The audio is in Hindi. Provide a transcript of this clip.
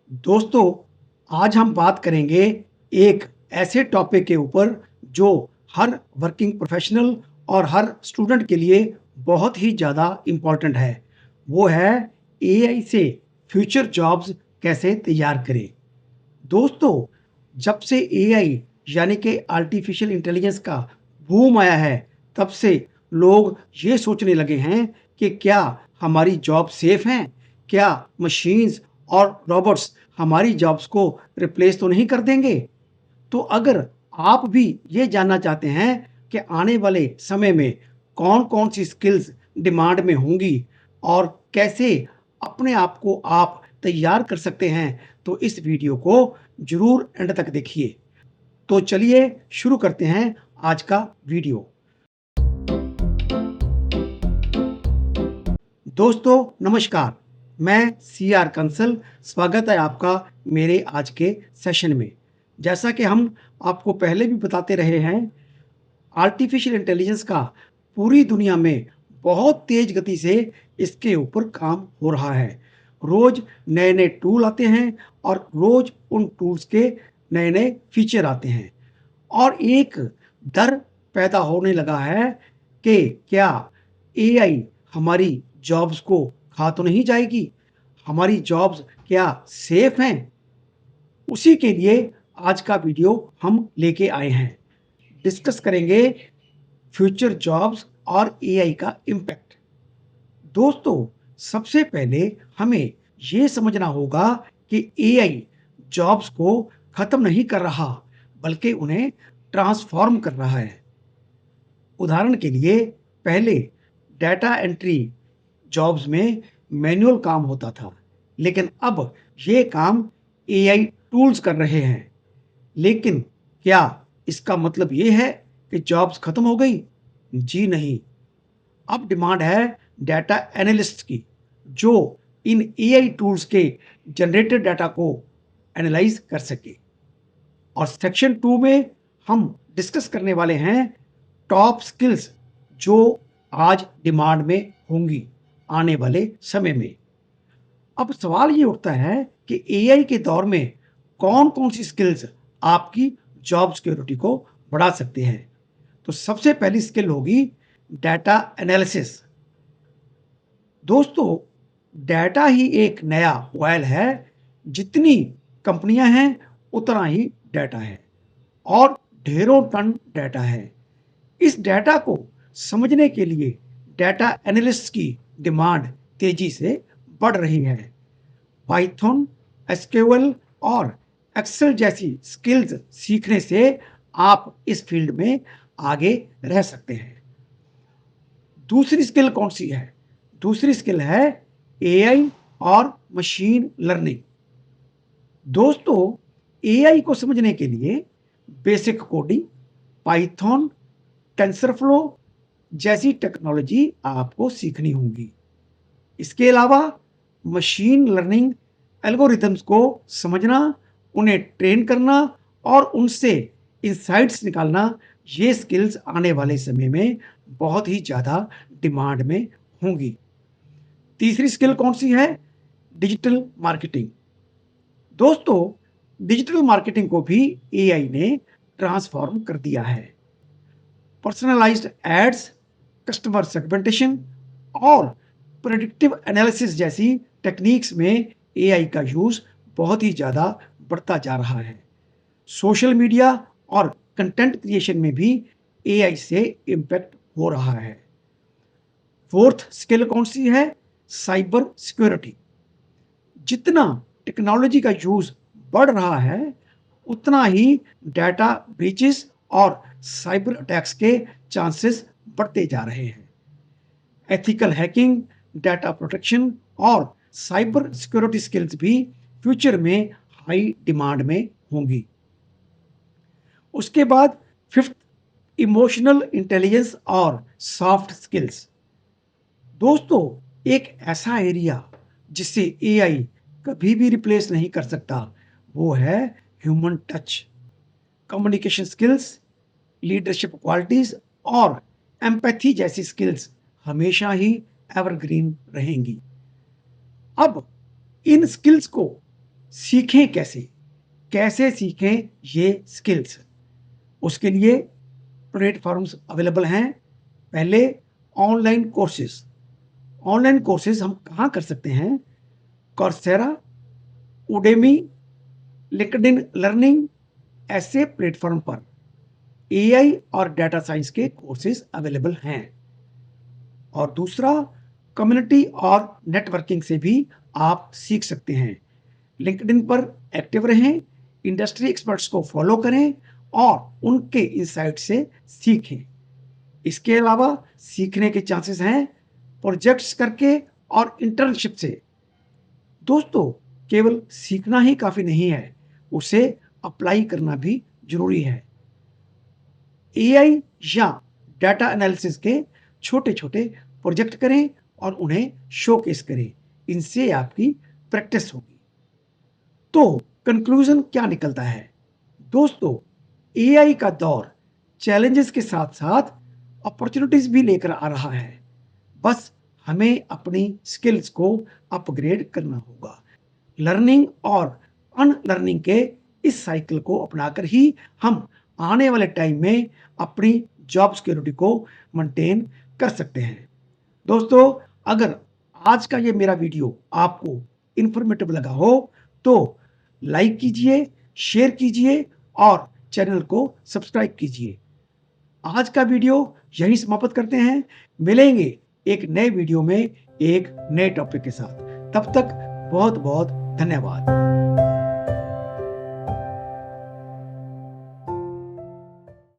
दोस्तों, आज हम बात करेंगे एक ऐसे टॉपिक के ऊपर जो हर वर्किंग प्रोफेशनल और हर स्टूडेंट के लिए बहुत ही ज़्यादा इम्पोर्टेंट है। वो है एआई से फ्यूचर जॉब्स कैसे तैयार करें। दोस्तों, जब से एआई यानी कि आर्टिफिशियल इंटेलिजेंस का बूम आया है, तब से लोग ये सोचने लगे हैं कि क्या हमारी जॉब सेफ हैं? क्या मशीन्स और रोबोट्स हमारी जॉब्स को रिप्लेस तो नहीं कर देंगे? तो अगर आप भी ये जानना चाहते हैं कि आने वाले समय में कौन-कौन सी स्किल्स डिमांड में होंगी और कैसे अपने आप को आप तैयार कर सकते हैं, तो इस वीडियो को ज़रूर एंड तक देखिए। तो चलिए शुरू करते हैं आज का वीडियो। दोस्तों नमस्कार, मैं सी आर कंसल स्वागत है आपका मेरे आज के सेशन में। जैसा कि हम आपको पहले भी बताते रहे हैं, आर्टिफिशियल इंटेलिजेंस का पूरी दुनिया में बहुत तेज गति से इसके ऊपर काम हो रहा है। रोज नए नए टूल आते हैं और रोज उन टूल्स के नए नए फीचर आते हैं और एक डर पैदा होने लगा है कि क्या एआई हमारी जॉब्स को खा तो नहीं जाएगी, हमारी जॉब्स क्या सेफ हैं। उसी के लिए आज का वीडियो हम लेके आए हैं। डिस्कस करेंगे फ्यूचर जॉब्स और एआई का इम्पैक्ट। दोस्तों, सबसे पहले हमें ये समझना होगा कि एआई जॉब्स को खत्म नहीं कर रहा, बल्कि उन्हें ट्रांसफॉर्म कर रहा है। उदाहरण के लिए, पहले डाटा एंट्री जॉब्स में मैनुअल काम होता था, लेकिन अब ये काम एआई टूल्स कर रहे हैं। लेकिन क्या इसका मतलब ये है कि जॉब्स खत्म हो गई? जी नहीं। अब डिमांड है डाटा एनालिस्ट की, जो इन एआई टूल्स के जनरेटेड डाटा को एनालाइज कर सके। और सेक्शन 2 में हम डिस्कस करने वाले हैं टॉप स्किल्स जो आज डिमांड में होंगी आने वाले समय में। अब सवाल ये उठता है कि एआई के दौर में कौन-कौन सी स्किल्स आपकी जॉब सिक्योरिटी को बढ़ा सकते हैं। तो सबसे पहली स्किल होगी डाटा एनालिसिस। दोस्तों, डाटा ही एक नया ऑयल है। जितनी कंपनियां हैं, उतना ही डाटा है और ढेरों टन डाटा है। इस डाटा को समझने के लिए डाटा एनालिस्ट की डिमांड तेजी से बढ़ रही है। पाइथन, एसक्यूएल और एक्सेल जैसी स्किल्स सीखने से आप इस फील्ड में आगे रह सकते हैं। दूसरी स्किल कौन सी है? दूसरी स्किल है एआई और मशीन लर्निंग। दोस्तों, एआई को समझने के लिए बेसिक कोडिंग, पाइथन, टेंसरफ्लो जैसी टेक्नोलॉजी आपको सीखनी होगी। इसके अलावा मशीन लर्निंग एल्गोरिथम्स को समझना, उन्हें ट्रेन करना और उनसे इंसाइट्स निकालना, ये स्किल्स आने वाले समय में बहुत ही ज़्यादा डिमांड में होंगी। तीसरी स्किल कौन सी है? Digital marketing. दोस्तों, डिजिटल मार्केटिंग को भी एआई ने ट्रांसफॉर्म कर दिया है। पर्सनलाइज्ड एड्स, कस्टमर सेगमेंटेशन और प्रेडिक्टिव एनालिसिस जैसी टेक्निक्स में एआई का यूज बहुत ही ज़्यादा बढ़ता जा रहा है। सोशल मीडिया और कंटेंट क्रिएशन में भी एआई से इम्पैक्ट हो रहा है। फोर्थ स्किल कौन सी है? Cyber security. जितना टेक्नोलॉजी का यूज बढ़ रहा है, उतना ही डाटा ब्रीचेस और साइबर अटैक्स के चांसेस बढ़ते जा रहे हैं। एथिकल हैकिंग, डाटा प्रोटेक्शन और साइबर सिक्योरिटी स्किल्स भी फ्यूचर में हाई डिमांड में होंगी। उसके बाद फिफ्थ, इमोशनल इंटेलिजेंस और सॉफ्ट स्किल्स। दोस्तों, एक ऐसा एरिया जिसे एआई कभी भी रिप्लेस नहीं कर सकता, वो है human touch. Communication skills, leadership qualities और एम्पैथी जैसी स्किल्स हमेशा ही एवरग्रीन रहेंगी। अब इन स्किल्स को सीखें कैसे सीखें ये स्किल्स। उसके लिए प्लेटफॉर्म्स अवेलेबल हैं। पहले ऑनलाइन कोर्सेज हम कहाँ कर सकते हैं? कॉर्सेरा, उडेमी, लिंक्डइन लर्निंग, ऐसे प्लेटफॉर्म पर एआई और डेटा साइंस के कोर्सेज अवेलेबल हैं। और दूसरा, कम्युनिटी और नेटवर्किंग से भी आप सीख सकते हैं। लिंक्डइन पर एक्टिव रहें, इंडस्ट्री एक्सपर्ट्स को फॉलो करें और उनके इनसाइट से सीखें। इसके अलावा सीखने के चांसेस हैं प्रोजेक्ट्स करके और इंटर्नशिप से। दोस्तों, केवल सीखना ही काफी नहीं है, उसे अप्लाई करना भी जरूरी है। एआई या डाटा एनालिसिस के छोटे-छोटे प्रोजेक्ट करें और उन्हें शोकेस करें। इनसे आपकी प्रैक्टिस होगी। तो कंक्लूजन क्या निकलता है? दोस्तों, एआई का दौर चैलेंजेस के साथ-साथ अपॉर्चुनिटीज भी लेकर आ रहा है। बस हमें अपनी स्किल्स को अपग्रेड करना होगा। लर्निंग और अनलर्निंग के इस साइकिल को अपनाकर ही हम आने वाले टाइम में अपनी जॉब सिक्योरिटी को मेंटेन कर सकते हैं। दोस्तों, अगर आज का ये मेरा वीडियो आपको इंफॉर्मेटिव लगा हो तो लाइक कीजिए, शेयर कीजिए और चैनल को सब्सक्राइब कीजिए। आज का वीडियो यहीं समाप्त करते हैं। मिलेंगे एक नए वीडियो में एक नए टॉपिक के साथ। तब तक बहुत बहुत धन्यवाद।